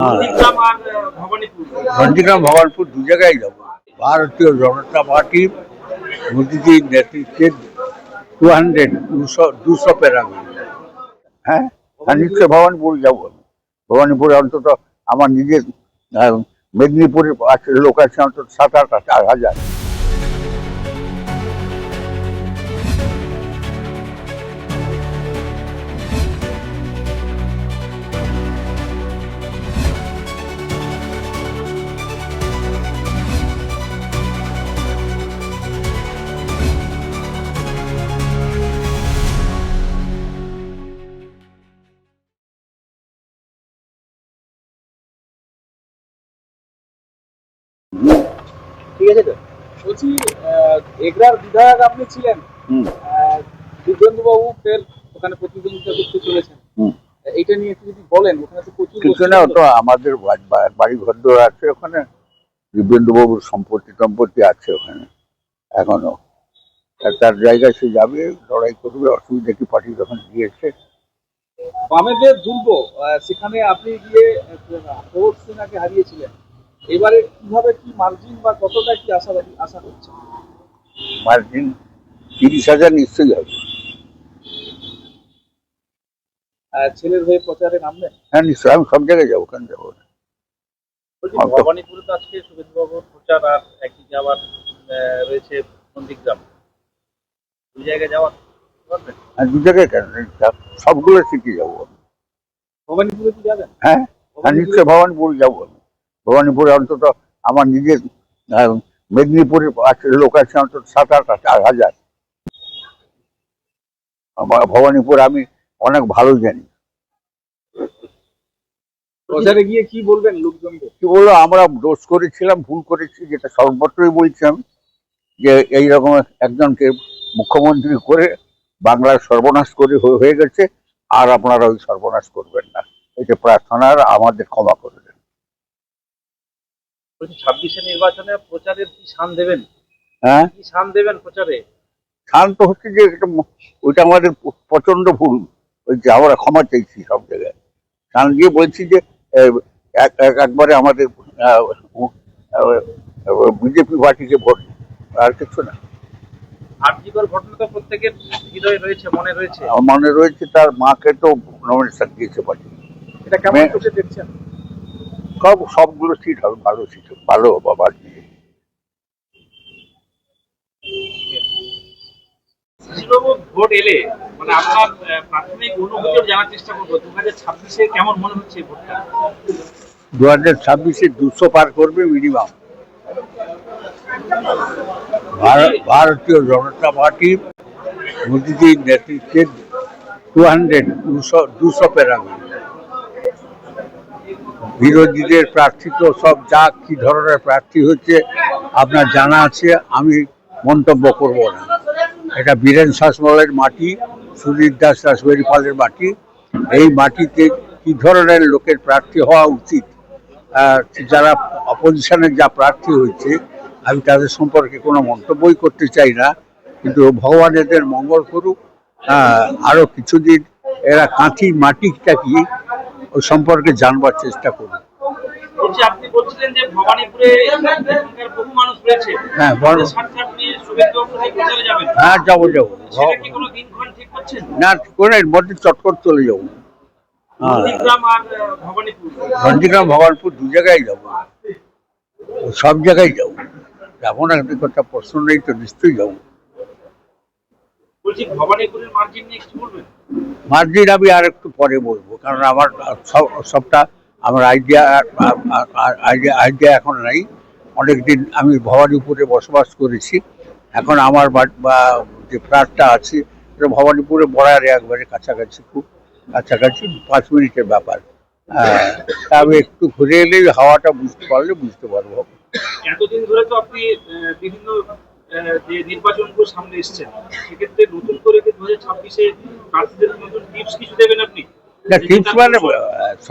নন্দীগ্রাম আর ভবানীপুর। নন্দীগ্রাম ভবানপুর দু জায়গায় যাব। ভারতীয় জনতা পার্টি মোদীজির নেতৃত্বে 200 পেরাবে। হ্যাঁ, নিশ্চয় ভবানীপুর যাবো। ভবানীপুরে অন্তত আমার নিজের মেদিনীপুরের লোক আছে অন্তত 7-8 হাজার। ঠিক আছে তো, বলছি এগরার বিধায়ক আপনি ছিলেন, দিব্যেন্দু বাবু ফের ওখানে প্রতিদ্বন্দ্বিতা করতে চলেছেন। এইটা নিয়ে একটু যদি বলেন। ওখানে তো প্রচুর কিছু না, তো আমাদের বাড়ি ঘর আছে ওখানে। দিব্যেন্দু বাবুর সম্পত্তি আছে ওখানে এখনো। তার জায়গায় সে যাবে, লড়াই করবে, অসুবিধা কি? পার্টি যখন দিয়েছে। বামেদের দুর্গ, সেখানে আপনি গিয়ে প্রবোধ সিনহাকে হারিয়েছিলেন। এবারে কিভাবে, কি মার্জিন বা কতটা কি আশা করছেন? মার্জিন 30,000 নিশ্চয়ই হবে। ছেলের হয়ে প্রচারে নামলেন? হ্যাঁ নিশ্চয়ই, আমি সব জায়গায় যাবো, কেন যাবো না। ভবানীপুরে তো আজকে শুভেন্দুবাবুর প্রচার, আর একদিকে আবার রয়েছে নন্দীগ্রাম, দুই জায়গায় যাওয়ার। দু জায়গায় কেন, সবগুলো সিটি যাবো। ভবানীপুরে কি যাবেন? হ্যাঁ, নিশ্চয়ই ভবানীপুর যাবো। ভবানীপুরে অন্তত আমার নিজের মেদিনীপুরের লোক আছে অন্তত 7-8 হাজার। ভবানীপুর আমি অনেক ভালো জানি। প্রচারে গিয়ে কি বলবেন লোকজনকে? কি বলবো, আমরা দোষ করেছিলাম, ভুল করেছি, যেটা সর্বত্রই বলছি আমি, যে এইরকম একজনকে মুখ্যমন্ত্রী করে বাংলার সর্বনাশ করে হয়ে গেছে। আর আপনারা ওই সর্বনাশ করবেন না, এটা প্রার্থনার, আমাদের ক্ষমা করে দেন। 26-এ নির্বাচনে প্রচারের কি শান দেবেন? হ্যাঁ, কি শান দেবেন প্রচারে? শান্ত হচ্ছে যে ওইটা আমাদের প্রচন্ড ভুল। ওই যে আমরা ক্ষমা চাইছি সব জায়গায়। শান দিয়ে বলছি যে একবারে আমাদের বিজেপি পার্টিকে ভোট, আর কিছু না। আরজিকর ঘটনা তো প্রত্যেকের হৃদয়ে রয়েছে, মনে রয়েছে। মনে রয়েছে, তার মাকে তো নমিনেশন দিয়েছে পার্টি। এটা কেমন চোখে দেখছেন? সবগুলো সিট হবে, ভালো সিট, ভালো বাবা। ভোট এলে মানে আপনার প্রাথমিক অনুভূতি জানার চেষ্টা করবো, 2026-এ কেমন মনে হচ্ছে ভোটটা? 2026-এ 200 পার করবে মিনিমাম। ভারতীয় জনতা পার্টি মোদীজির নেতৃত্বে 200 পেরাবে। বিরোধীদের প্রার্থী তো সব যা কি ধরনের প্রার্থী হচ্ছে আপনার জানা আছে, আমি মন্তব্য করব না। এটা বীরেন শাসমলের মাটি, সুধীর দাস রাসবেরি পালের মাটি। এই মাটিতে কি ধরনের লোকের প্রার্থী হওয়া উচিত, যারা অপোজিশনের যা প্রার্থী হয়েছে, আমি তাদের সম্পর্কে কোনো মন্তব্যই করতে চাই না। কিন্তু ভগবান এদের মঙ্গল করুক। আরো কিছুদিন এরা কাঁথির মাটিটা কি ওই সম্পর্কে জানবার চেষ্টা করুন। আপনি বলছিলেন যে ভবানীপুরে বহু মানুষ রয়েছে। হ্যাঁ, হ্যাঁ, যাবো। না, করে এর মধ্যে চটকট চলে যাবো। নন্দীগ্রাম ভবানীপুর দু জায়গায় যাবো, সব জায়গায় যাবো। যাবো না কথা প্রশ্ন নেই তো, নিশ্চয়ই যাবো। মার্জিন আমি আর একটু পরে বলবো, কারণ আমার সবটা আমার আইডিয়া এখন নাই। অনেকদিন আমি ভবানীপুরে বসবাস করেছি। এখন আমার যে ফ্ল্যাটটা আছে এটা ভবানীপুরে বড়ারে একবারে কাছাকাছি, খুব কাছাকাছি, 5 মিনিটের ব্যাপার। আমি একটু ঘুরে এলেই হাওয়াটা বুঝতে পারবো। এতদিন ধরে তো আপনি বিভিন্ন যে নির্বাচনগুলো সামনে এসেছেন, সেক্ষেত্রে নতুন করে 2026-এ প্রার্থীদের নতুন টিপস কিছু দেবেন আপনি? না, টিপস মানে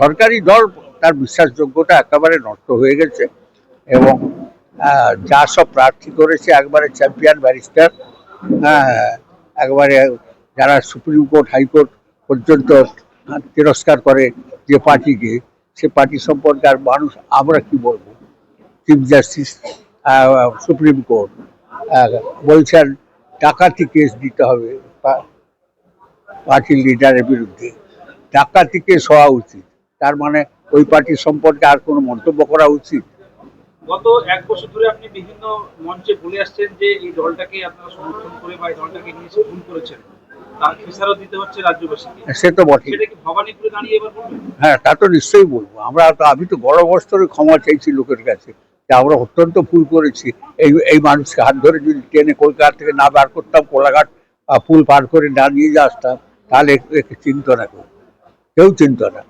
সরকারি দল তার বিশ্বাসযোগ্যতা একেবারে নষ্ট হয়ে গেছে, এবং যা সব প্রার্থী করেছে একবারে চ্যাম্পিয়ন ব্যারিস্টার। একবারে যারা সুপ্রিম কোর্ট, হাইকোর্ট পর্যন্ত তিরস্কার করে যে পার্টিকে, সে পার্টি সম্পর্কে আর মানুষ আমরা কি বলবো? চিফ জাস্টিস সুপ্রিম কোর্ট বলছেন ডাকাতি কেস দিতে হবে পার্টির লিডারের বিরুদ্ধে। ডাকাতি কেস হওয়া উচিত, তার মানে ওই পার্টির সম্পর্কে আর কোনো মন্তব্য করা উচিত? গত 1 বছর ধরে আপনি বিভিন্ন মঞ্চে বলে আসছেন যে এই দলটাকে আপনারা সমর্থন করে বা এই দলটাকে নিয়ে ভুল করেছেন, তার খেসারত দিতে হচ্ছে রাজ্যবাসীকে। সে তো বটে। সেটা কি ভবানীপুরে দাঁড়িয়ে এবার বলবেন? হ্যাঁ, তা তো নিশ্চয়ই বলবো। আমি তো বড় বস্তরে ক্ষমা চাইছি লোকের কাছে যে আমরা অত্যন্ত ভুল করেছি। এই মানুষকে হাত ধরে যদি ট্রেনে কলকাতা থেকে না বার করতাম, কোলাঘাট পুল পার করে না নিয়ে যা আসতাম, তাহলে একে চিনত না, কেউ চিনত না।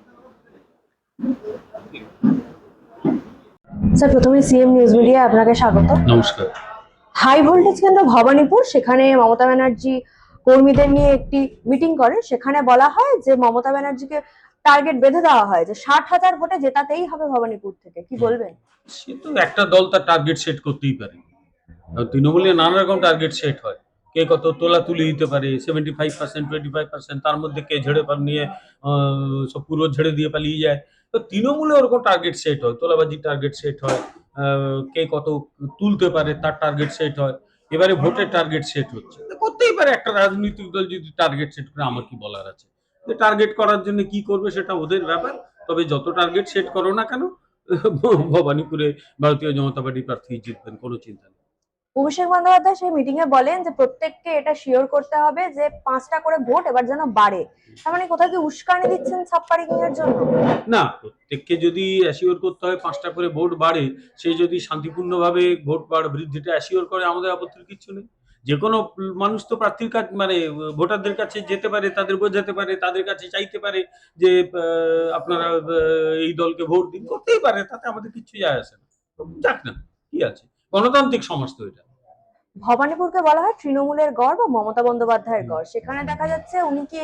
স্যার, প্রথমে সিএম নিউজ মিডিয়া আপনাকে স্বাগত। নমস্কার। হাই ভোল্টেজ কেন্দ্র ভবানীপুর, সেখানে মমতা ব্যানার্জি কর্মীদের নিয়ে একটি মিটিং করেন। সেখানে বলা হয় যে মমতা ব্যানার্জিকে টার্গেট বেঁধে দেওয়া হয় যে 60,000 ভোটে জেতাতেই হবে ভবানীপুর থেকে, কি বলবেন? সে তো একটা দল তার টার্গেট সেট করতেই পারে। তৃণমূলে নানা রকম টার্গেট সেট হয়। কে কত তোলা তুলে দিতে পারে, 75%, 25%, তার মধ্যে কে ঝেড়ে নিয়ে সব পুরো ঝেড়ে দিয়ে পালিয়ে যায়। তো তৃণমূলে ওরকম টার্গেট সেট হয়, তোলাবাজির টার্গেট সেট হয়, কে কত তুলতে পারে তার টার্গেট সেট হয়। এবারে ভোটের টার্গেট সেট হচ্ছে, করতেই পারে একটা রাজনৈতিক দল যদি টার্গেট সেট করে, আমার কি বলার আছে? টার্গেট করার জন্য কি করবে সেটা ওদের ব্যাপার। তবে যত টার্গেট সেট করো না কেন, ভবানীপুরে ভারতীয় জনতা পার্টি প্রার্থী জিতবেন, কোনো চিন্তা নেই। অভিষেক বন্দ্যোপাধ্যায় সেই মিটিং এ বলেন যে প্রত্যেককে এটা শিওর করতে হবে যে 5টা করে ভোট এবার যেন বাড়ে। তার মানে কোথাও কি উস্কানি দিচ্ছেন সাবপারিং এর জন্য? না, প্রত্যেককে যদি অ্যাসিওর করতে হয় 5টা করে ভোট বাড়ে, সে যদি শান্তিপূর্ণভাবে ভোট বৃদ্ধিটা অ্যাসিওর করে, আমাদের আপত্তির কিচ্ছু নেই। যে কোনো মানুষ তো প্রার্থীর কাছে, মানে ভোটারদের কাছে যেতে পারে, তাদের বোঝাতে পারে, তাদের কাছে চাইতে পারে যে আপনারা এই দলকে ভোট দিন, করতেই পারে, তাতে আমাদের কিচ্ছু যায় আসে না। যাক না, কি আছে, গণতান্ত্রিক সমাজ তো এটা। ভবানীপুরকে বলা হয় তৃণমূলের গড় বা মমতা বন্দ্যোপাধ্যায়ের গড়। সেখানে দেখা যাচ্ছে উনি কি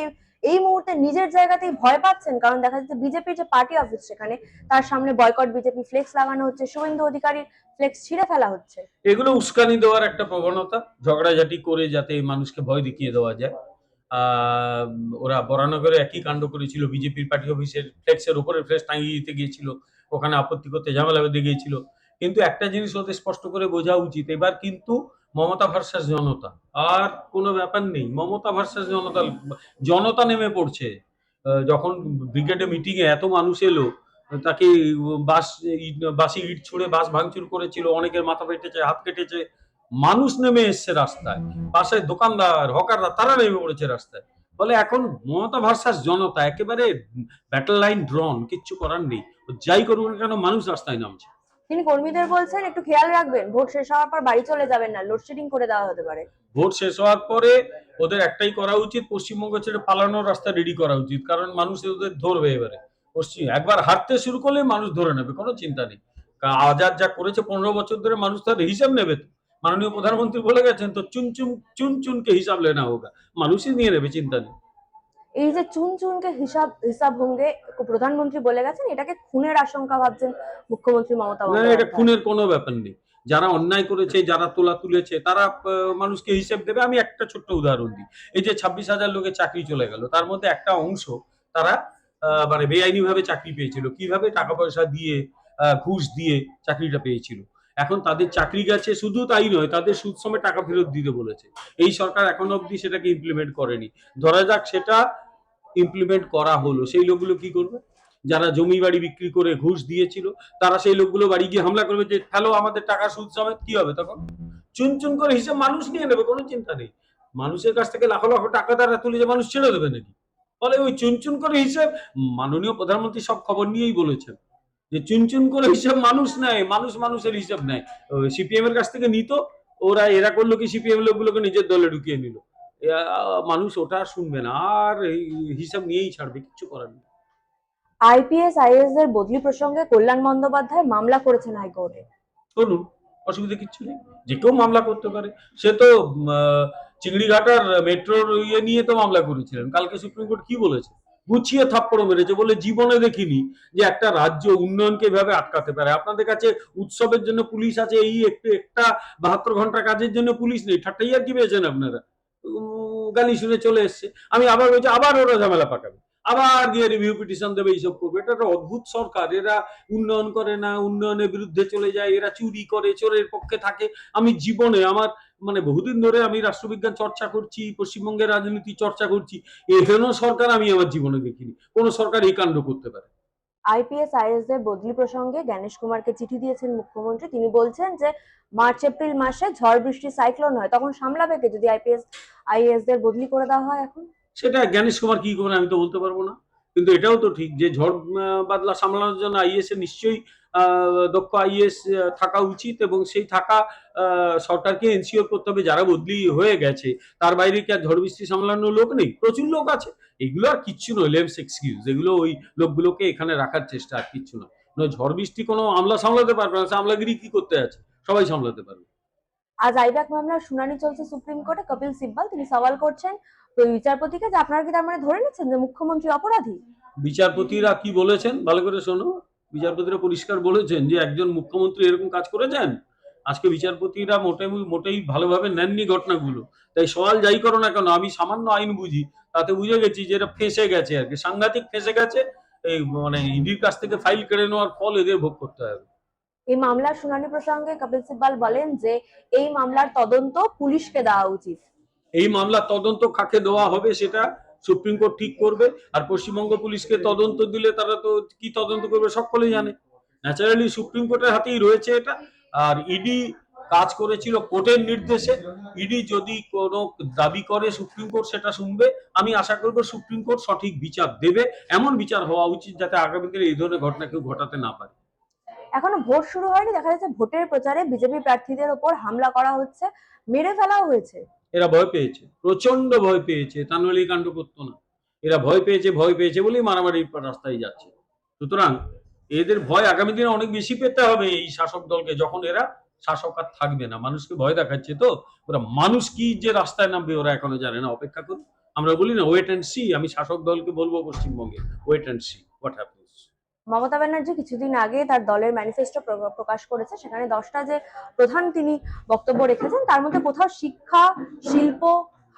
এই মুহূর্তে নিজের জায়গাতেই ভয় পাচ্ছেন? কারণ দেখা যাচ্ছে বিজেপির যে পার্টি অফিস, সেখানে তার সামনে বয়কট বিজেপি ফ্লেক্স লাগানো হচ্ছে, শুভেন্দু অধিকারীর ফ্লেক্স ছিঁড়ে ফেলা হচ্ছে। এগুলো উস্কানি দেওয়ার একটা প্রবণতা, ঝগড়াঝাটি করে যাতে মানুষকে ভয় দেখিয়ে দেওয়া যায়। আহ, ওরা বরানগরে একই কাণ্ড করেছিল, বিজেপির পার্টি অফিসের ফ্লেক্সের উপরে ফ্লেক্স টাঙিয়ে দিতে গিয়েছিল, ওখানে আপত্তি করতে ঝামেলা বেঁধে গিয়েছিল। কিন্তু একটা জিনিস ওদের স্পষ্ট করে বোঝা উচিত, এবার কিন্তু মমতা ভার্সাস জনতা, আর কোনো ব্যাপার নেই। মমতা ভার্সাস জনতা, জনতা নেমে পড়ছে। যখন ব্রিগেডে মিটিং এ এত মানুষ এলো, তাকে বাসি ইট ছুঁড়ে বাস ভাঙচুর করেছিল, অনেকের মাথা ফেটেছে, হাত কেটেছে। মানুষ নেমে এসছে রাস্তায়, পাশে দোকানদার হকাররা তারা নেমে পড়েছে রাস্তায়। ফলে এখন মমতা ভার্সাস জনতা, একেবারে ব্যাটল লাইন ড্রন, কিচ্ছু করার নেই। যাই করুক না কেন, মানুষ রাস্তায় নামছে। তিনি কর্মীদের বলছেন একটু খেয়াল রাখবেন, ভোট শেষ হওয়ার পর বাড়ি চলে যাবেন না, লোডশেডিং করে দেওয়া হতে পারে। ভোট শেষ হওয়ার পরে ওদের একটাই করা উচিত, পশ্চিমবঙ্গ ছেড়ে পালানোর রাস্তা রেডি করা উচিত, কারণ মানুষ ওদের ধরবে। এবারে একবার হাঁটতে শুরু করলে মানুষ ধরে নেবে, কোনো চিন্তা নেই। আজাদ যা করেছে 15 বছর ধরে, মানুষ তার হিসাব নেবে তো। মাননীয় প্রধানমন্ত্রী বলে গেছেন তো, চুন চুন চুন চুনকে হিসাব লেনা হোগা, মানুষই নিয়ে নেবে, চিন্তা নেই। এই যে চুন চুনকে হিসাব ভঙ্গে প্রধানমন্ত্রী বলে গেছেন, এটাকে খুনের আশঙ্কা ভাবছেন মুখ্যমন্ত্রী মমতা না, এটা বন্দ্যোপাধ্যায়। খুনের কোনো ব্যাপার নেই। যারা অন্যায় করেছে, যারা তোলা তুলেছে, তারা মানুষকে হিসেব দেবে। আমি একটা ছোট্ট উদাহরণ দিই। এই যে 26,000 লোকের চাকরি চলে গেল, তার মধ্যে একটা অংশ তারা মানে বেআইনি ভাবে চাকরি পেয়েছিল। কিভাবে? টাকা পয়সা দিয়ে, ঘুষ দিয়ে চাকরিটা পেয়েছিল। এখন তাদের চাকরি গেছে, শুধু তাই নয়, তাদের সুদ সমেত টাকা ফেরত দিতে বলেছে। এই সরকার এখনো অব্দি সেটাকে ইমপ্লিমেন্ট করেনি। ধরা যাক সেটা ইমপ্লিমেন্ট করা হলো, সেই লোকগুলো কি করবে? যারা জমি বাড়ি বিক্রি করে ঘুষ দিয়েছিল, তারা সেই লোকগুলো বাড়ি গিয়ে হামলা করবে যে ফেলো আমাদের টাকা সুদ সমেত। কি হবে তখন? চুন চুন করে হিসেব মানুষ নিয়ে নেবে, কোনো চিন্তা নেই। মানুষের কাছ থেকে লাখ লাখ টাকা তারা তুলে যে মানুষ ছেড়ে দেবে নাকি? ফলে ওই চুন চুন করে হিসেব, মাননীয় প্রধানমন্ত্রী সব খবর নিয়েই বলেছেন যে চুন চুন করে হিসেব মানুষ নেয়, মানুষ মানুষের হিসেব নেয়। সিপিএম এর কাছ থেকে নিত, ওরা এরা করলো কি, সিপিএম লোকগুলোকে নিজের দলে ঢুকিয়ে নিল। মানুষ ওটা শুনবে না, আর এই হিসাব নিয়েই ছাড়বে, কিচ্ছু করার নেই। আইপিএস আইএএস এর বদলি প্রসঙ্গে কল্যাণ বন্দ্যোপাধ্যায় মামলা করেছেন হাইকোর্টে। করুন, অসুবিধা কিচ্ছু নেই, যে কেউ মামলা করতে পারে। সে তো চিংড়িঘাটার মেট্রোর ইয়ে নিয়ে তো মামলা করেছিলেন। কালকে সুপ্রিম কোর্ট কি বলেছে? গুছিয়ে থাপ্পড় মেরেছে, বলে জীবনে দেখিনি যে একটা রাজ্য উন্নয়নকে এভাবে আটকাতে পারে। আপনাদের কাছে উৎসবের জন্য পুলিশ আছে, এই একটা 72 ঘন্টা কাজের জন্য পুলিশ নেই। ঠাট্টাই আর কি পেয়েছেন আপনারা? গালি শুনে চলে এসছে। আমি আবার বলছি, আবার ওরা ঝামেলা পাকাবে, আবার গিয়ে রিভিউ পিটিশন দেবে, এইসব করবে। এটা একটা অদ্ভুত সরকার। এরা উন্নয়ন করে না, উন্নয়নের বিরুদ্ধে চলে যায়, এরা চুরি করে, চোরের পক্ষে থাকে। আমি জীবনে আমার মানে বহুদিন ধরে আমি রাষ্ট্রবিজ্ঞান চর্চা করছি, পশ্চিমবঙ্গের রাজনীতি চর্চা করছি, এহেন সরকার আমি আমার জীবনে দেখিনি। কোন সরকার এই কাণ্ড করতে পারে? আইপিএস আইএএস দের বদলি প্রসঙ্গে জ্ঞানেশ কুমারকে চিঠি দিয়েছেন মুখ্যমন্ত্রী। তিনি বলছেন যে মার্চ এপ্রিল মাসে ঝড় বৃষ্টি সাইক্লোন হয়, তখন সামলাবে কে যদি আইপিএস আইএএস দের বদলি করে দেওয়া হয় এখন? সেটা জ্ঞানেশ কুমার কি করে আমি তো বলতে পারবো না। কিন্তু এটাও তো ঠিক যে ঝড় বাদলা সামলানোর জন্য আইএস এর নিশ্চয়ই দক্ষ আইএস থাকা উচিত, এবং সেই থাকা সরকারকে এনশিওর করতে হবে যারা বদলি হয়ে গেছে তার বাইরে কি আর ঝড় বৃষ্টি সামলানোর লোক নেই? প্রচুর লোক আছে। এগুলো আর কিচ্ছু নয়, লেমস এক্সকিউজ। এগুলো ওই লোকগুলোকে এখানে রাখার চেষ্টা, আর কিচ্ছু নয়। ঝড় বৃষ্টি কোনো আমলা সামলাতে পারবে না, আমলাগিরি কি করতে আছে? সবাই সামলাতে পারবে। আজ আইপ্যাক মামলার শুনানি চলছে সুপ্রিম কোর্টে। কপিল সিব্বল তিনি সওয়াল করছেন বিচারপতিকে যে আপনারা কি তার মানে ধরে নিচ্ছেন যে মুখ্যমন্ত্রী অপরাধী? বিচারপতিরা কি বলেছেন ভালো করে শোনো। বিচারপতিরা পরিষ্কার বলেছেন যে একজন মুখ্যমন্ত্রী এরকম কাজ করেছেন। আজকে বিচারপতিরা মোটেই ভালোভাবে নেননি ঘটনাগুলো। তাই সওয়াল যাই করো না কেন, আমি সামান্য আইন বুঝি, তাতে বুঝে গেছি যে এটা ফেঁসে গেছে আর কি, সাংঘাতিক ফেঁসে গেছে। এই মানে ইডির কাছ থেকে ফাইল কেড়ে নেওয়ার ফল এদের ভোগ করতে হবে। এই মামলার শুনানি প্রসঙ্গে কপিল সিব্বল বলেন যে এই মামলার তদন্ত পুলিশকে দেওয়া উচিত। এই মামলার তদন্ত কাকে দেওয়া হবে সেটা সুপ্রিম কোর্ট ঠিক করবে। আর পশ্চিমবঙ্গ পুলিশকে তদন্ত দিলে তারা তো কি তদন্ত করবে সকলেই জানে। ন্যাচারালি সুপ্রিম কোর্টের হাতেই রয়েছে এটা। আর ইডি কাজ করেছিল কোর্টের নির্দেশে। ইডি যদি কোনো দাবি করে সুপ্রিম কোর্ট সেটা শুনবে। আমি আশা করব সুপ্রিম কোর্ট সঠিক বিচার দেবে। এমন বিচার হওয়া উচিত যাতে আগামী দিনে এই ধরনের ঘটনা কেউ ঘটাতে না পারে। এখনো ভোট শুরু হয়নি, দেখা যাচ্ছে ভোটের প্রচারে বিজেপি প্রার্থীদের ওপর হামলা করা হচ্ছে, মেরে ফেলাও হয়েছে। এরা ভয় পেয়েছে, প্রচন্ড ভয় পেয়েছে, তা নাহলে এই কাণ্ড করতো না। এরা ভয় পেয়েছে বলেই মারামারি রাস্তায় যাচ্ছে। সুতরাং এদের ভয় আগামী দিনে অনেক বেশি পেতে হবে এই শাসক দলকে, যখন এরা শাসক আর থাকবে না। মানুষকে ভয় দেখাচ্ছে তো ওরা, মানুষ কি যে রাস্তায় নামবে ওরা এখনো জানে না। অপেক্ষা করুন। আমরা বলি না ওয়েট অ্যান্ড সি, আমি শাসক দলকে বলবো পশ্চিমবঙ্গে wait and see what happens. Mamata Banerjee কিছুদিন আগে তার দলের ম্যানিফেস্টো প্রকাশ করেছে, সেখানে 10টা যে প্রধান তিনি বক্তব্য রেখেছেন তার মধ্যে কোথাও শিক্ষা, শিল্প,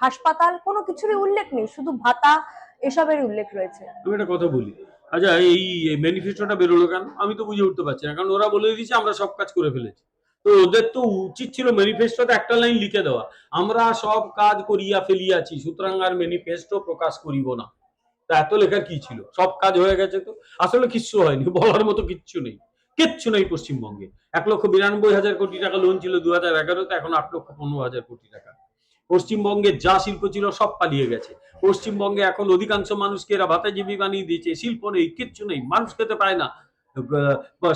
হাসপাতাল কোনো কিছুরই উল্লেখ নেই, শুধু ভাতা এসবের উল্লেখ রয়েছে। আমি একটা কথা বলি, আচ্ছা এই ম্যানিফেস্টোটা বেরোলো কেন আমি তো বুঝে উঠতে পারছি না। কারণ ওরা বলে দিয়েছে আমরা সব কাজ করে ফেলেছি। তো ওদের তো উচিত ছিল ম্যানিফেস্টোতে একটা লাইন লিখে দেওয়া, আমরা সব কাজ করিয়া ফেলিয়াছি, সুতরাং আর ম্যানিফেস্টো প্রকাশ করিব না। তা এত লেখার কি ছিল? সব কাজ হয়ে গেছে তো। আসলে কিচ্ছু হয়নি, বলার মতো কিচ্ছু নেই। কিচ্ছু নেই পশ্চিমবঙ্গে। 1,92,000 কোটি টাকা লোন ছিল 2011-তে, এখন 8,15,000 কোটি টাকা। পশ্চিমবঙ্গে যা শিল্প ছিল সব পালিয়ে গেছে। পশ্চিমবঙ্গে এখন অধিকাংশ মানুষকে এরা ভাতাজীবী বানিয়ে দিয়েছে। শিল্প নেই, কিচ্ছু নেই, মানুষ খেতে পায় না।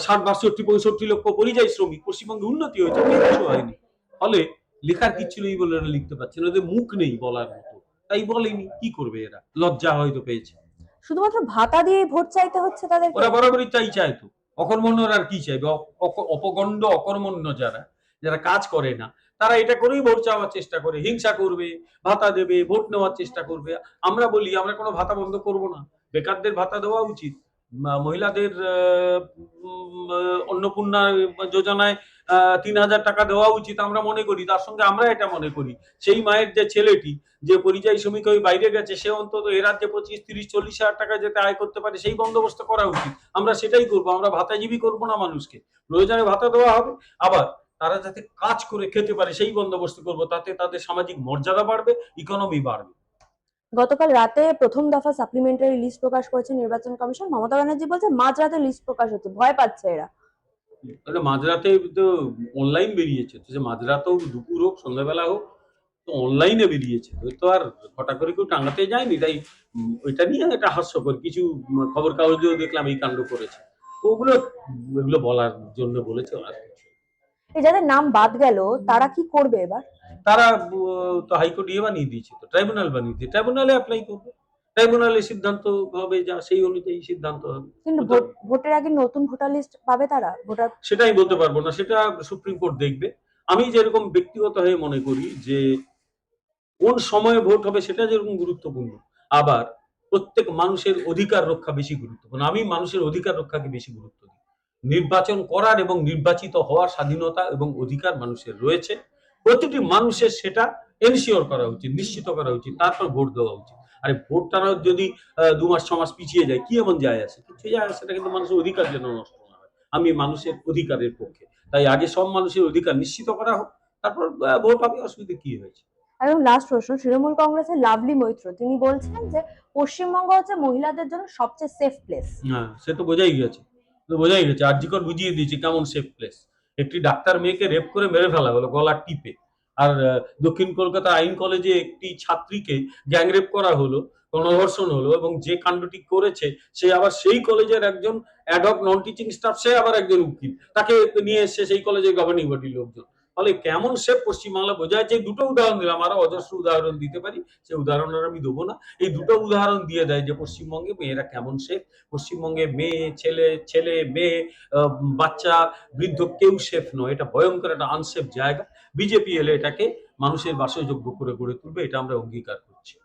60, 62, 65 লক্ষ পরিযায়ী শ্রমিক। পশ্চিমবঙ্গে উন্নতি হয়েছে, কিচ্ছু হয়নি। ফলে লেখার কিচ্ছু নেই বলে এরা লিখতে পারছে না, ওদের মুখ নেই বলার মতো, তাই বলেনি। কি করবে এরা? লজ্জা হয়তো পেয়েছে। শুধুমাত্র ভাতা দিয়ে ভোট চাইতে হচ্ছে তাদের। ওরা বরাবরই তাই চাইতো। অকর্মণ্যরা আর কি চাইবে? অপগণ্ড অকর্মণ্য যারা যারা কাজ করে না, তারা এটা করেই ভোট চাওয়ার চেষ্টা করে, হিংসা করবে, ভাতা দেবে, ভোট নেওয়ার চেষ্টা করবে। আমরা বলি আমরা কোনো ভাতা বন্ধ করব না, বেকারদের ভাতা দেওয়া উচিত। মহিলাদের অন্নপূর্ণা যোজনায় 3,000 টাকা দেওয়া উচিত আমরা মনে করি। তার সঙ্গে আমরা এটা মনে করি সেই মায়ের যে ছেলেটি যে পরিযায়ী শ্রমিক হয়ে বাইরে গেছে, সে অন্তত এ রাজ্যে 25, 30, 40 হাজার টাকা যাতে আয় করতে পারে সেই বন্দোবস্ত করা উচিত। আমরা সেটাই করবো। আমরা ভাতাজীবী করবো না, মানুষকে প্রয়োজনে ভাতা দেওয়া হবে। আবার তারা যাতে কাজ করে খেতে পারে সেই বন্দোবস্ত করবো, তাতে তাদের সামাজিক মর্যাদা বাড়বে, ইকোনমি বাড়বে। গতকাল রাতে প্রথম দফা সাপ্লিমেন্টারি লিস্ট প্রকাশ করেছে নির্বাচন কমিশন। মমতা ব্যানার্জি বলছে মাঝরাতে লিস্ট প্রকাশ হচ্ছে, ভয় পাচ্ছে এরা। মাঝরাতে তো অনলাইন বেরিয়েছে, তো সে মাঝরাতেও দুপুর হোক সন্ধ্যাবেলা হোক তো অনলাইনে বেরিয়েছে, তো আর ঘটা করে কেউ টাঙাতে যায়নি। তাই ওইটা নিয়ে একটা হাস্যকর কিছু খবর কাগজেও দেখলাম এই কাণ্ড করেছে। তো এগুলো বলার জন্য বলেছে, আর কিছু। এই যাদের নাম বাদ গেল তারা কি করবে এবার? তারা তো হাইকোর্ট বানিয়ে দিয়েছে, তো ট্রাইব্যুনাল বানিয়ে দিয়ে ট্রাইব্যুনালে অ্যাপ্লাই করবে। ট্রাইব্যুনালের সিদ্ধান্ত হবে, যা সেই অনুযায়ী সিদ্ধান্ত হবে। কিন্তু ভোটের আগে নতুন ভোটার লিস্ট পাবে তারা, ভোটার? সেটাই বলতে পারবো না, সেটা সুপ্রিম কোর্ট দেখবে। আমি যেরকম ব্যক্তিগত হয়ে মনে করি যে কোন সময়ে ভোট হবে সেটা যেরকম গুরুত্বপূর্ণ, আবার প্রত্যেক মানুষের অধিকার রক্ষা বেশি গুরুত্বপূর্ণ। আমি মানুষের অধিকার রক্ষাকে বেশি গুরুত্ব দিই। নির্বাচন করার এবং নির্বাচিত হওয়ার স্বাধীনতা এবং অধিকার মানুষের রয়েছে। প্রতিটি মানুষের সেটা এনশিওর করা উচিত, নিশ্চিত করা উচিত, তারপর ভোট দেওয়া উচিত। আরে ভোটটাও যদি 2 মাস 6 মাস পিছিয়ে যায় কি এমন যায় আসে, কিছু যায় আসে, সেটা কিন্তু মানুষের অধিকার যেন নষ্ট না হয়। আমি মানুষের অধিকারের পক্ষে, তাই আগে সব মানুষের অধিকার নিশ্চিত করা হোক, তারপর ভোট হবে, অসুবিধা কি হয়েছে। এবং লাস্ট প্রশ্ন, তৃণমূল কংগ্রেসের লাভলি মৈত্র তিনি বলছেন যে পশ্চিমবঙ্গ হচ্ছে মহিলাদের জন্য সবচেয়ে সেফ প্লেস। হ্যাঁ, সে তো বোঝাই গেছে। আরজিকর বুঝিয়ে দিয়েছে কেমন সেফ প্লেস। একটি ডাক্তার মেয়েকে রেপ করে মেরে ফেলা হলো গলা টিপে। আর দক্ষিণ কলকাতা আইন কলেজে একটি ছাত্রীকে গ্যাং রেপ করা হলো, গণধর্ষণ হলো, এবং যে কাণ্ডটি করেছে সে আবার সেই কলেজের একজন অ্যাডহক নন টিচিং স্টাফ, সে আবার একজন উকিল। তাকে নিয়ে এসছে সেই কলেজের গভর্নিং বডির লোকজন। ফলে কেমন সেফ পশ্চিমবাংলা বোঝা যাচ্ছে। এই দুটো উদাহরণ দিলাম, আরো অজস্র উদাহরণ দিতে পারি, সেই উদাহরণ আর আমি দেবো না। এই দুটো উদাহরণ দিয়ে দেয় যে পশ্চিমবঙ্গে মেয়েরা কেমন সেফ। পশ্চিমবঙ্গে মেয়ে, ছেলে, মেয়ে, বাচ্চা, বৃদ্ধ কেউ সেফ নয়। এটা ভয়ঙ্কর একটা আনসেফ জায়গা। বিজেপি এলে এটাকে মানুষের বাসযোগ্য করে গড়ে তুলবে, এটা আমরা অঙ্গীকার করছি।